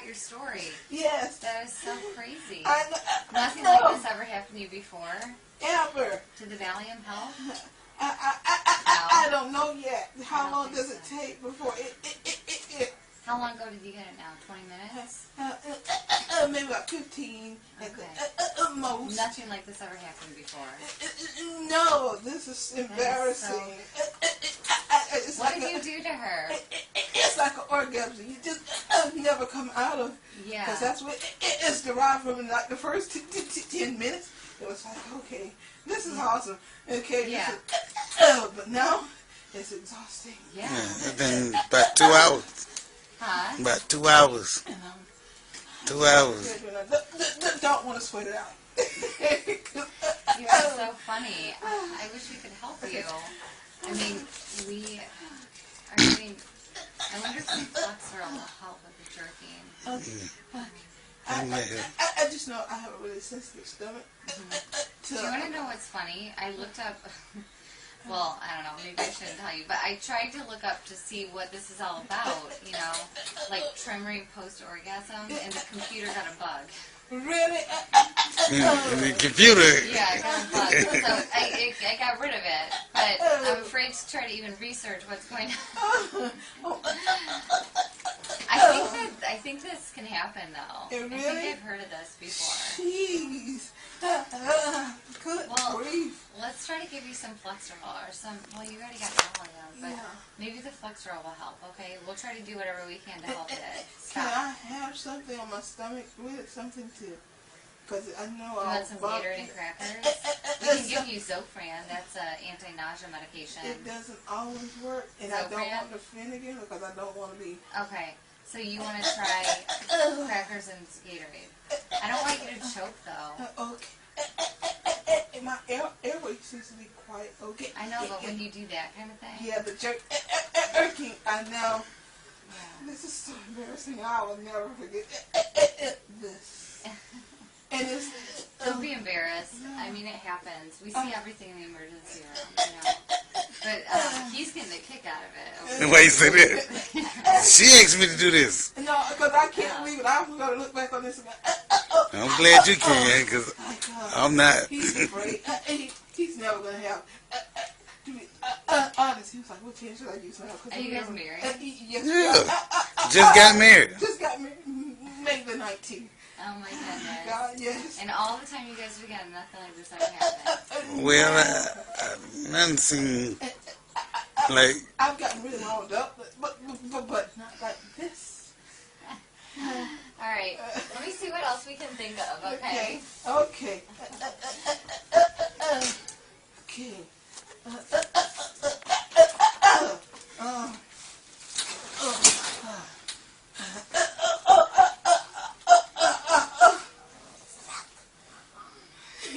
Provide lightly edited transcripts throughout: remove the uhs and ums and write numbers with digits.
your story. Yes. That is so crazy. Nothing like this ever happened to you before? Ever. Did the Valium help? I don't know yet. How long does it take before it? How long ago did you get it now? 20 minutes? Maybe about 15 at the most. Nothing like this ever happened before. No, this is embarrassing. What did you do to her? It's like an orgasm. You just never come out of. Yeah. Because that's what it's derived from. Like the first 10 minutes, it was like, okay, this is awesome. Okay. Yeah. But now it's exhausting. Yeah. It's been about 2 hours. Huh? About 2 hours. 2 hours. Don't want to sweat it out. You're so funny. I wish we could help you. I mean, I wonder if some Flexeril will help with the jerking. I just know I have a really sensitive stomach. Do you want to know what's funny? I looked up, well, I don't know, maybe I shouldn't tell you, but I tried to look up to see what this is all about, you know, like tremoring post-orgasm, and the computer got a bug. Really? The computer. Yeah, I got a bug, so I got rid of it, but I'm afraid to try to even research what's going on. I think this can happen, though. Really? I think I've heard of this before. Jeez. Good grief. Let's try to give you some Flexeril or some, well, you already got Valium, but maybe the Flexeril will help, okay? We'll try to do whatever we can to help it. Can I have something on my stomach with something to, because I know You want some Gatorade and crackers? We can give you Zofran. That's an anti-nausea medication. It doesn't always work, and I don't want the Finnegan because I don't want to be. Okay, so you want to try crackers and Gatorade. I don't want you to choke, though. Okay. My airway seems to be quite okay. I know, but when you do that kind of thing. Yeah, the jerking, I know. Yeah. This is so embarrassing. I will never forget this. And it's... Don't be embarrassed. I mean, it happens. We see everything in the emergency room, you know. But he's getting a kick out of it. Why you say that? She asked me to do this. No, because I can't believe it. I'm going to look back on this and go, I'm glad you can, because I'm not. He's afraid. He's never going to have... to be honest, he was like, what chance should I use now? Are you guys married? Yes. Yeah. Just got married. Just got married May the 19th. Oh my goodness. God, yes. And all the time you guys were together, nothing like this ever happened. Well, nothing seemed like... I've gotten really wound up, but not like this. Alright, let me see what else we can think of, okay? Okay.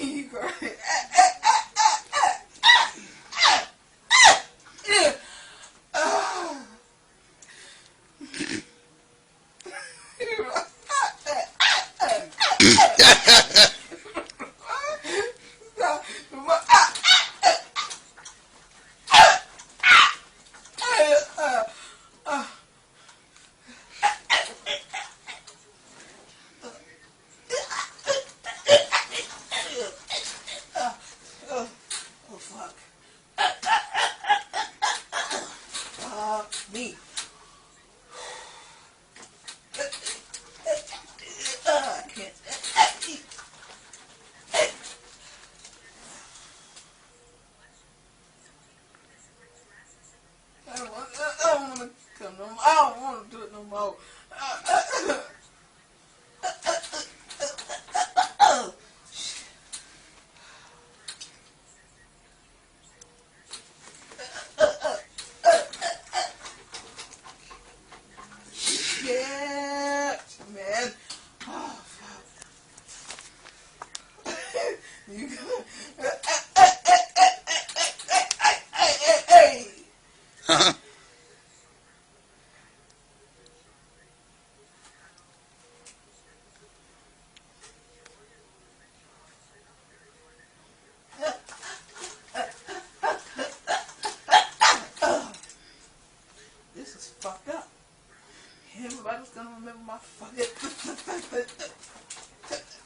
You got it. Me. I can't.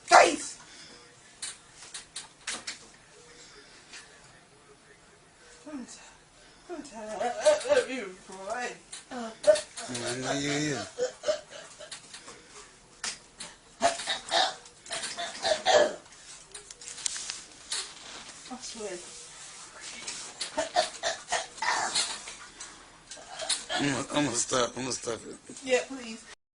Face! I'm tired of you, boy. I know you is. I'm sweating. I'm gonna stop. I'm gonna stop it. Yeah, please.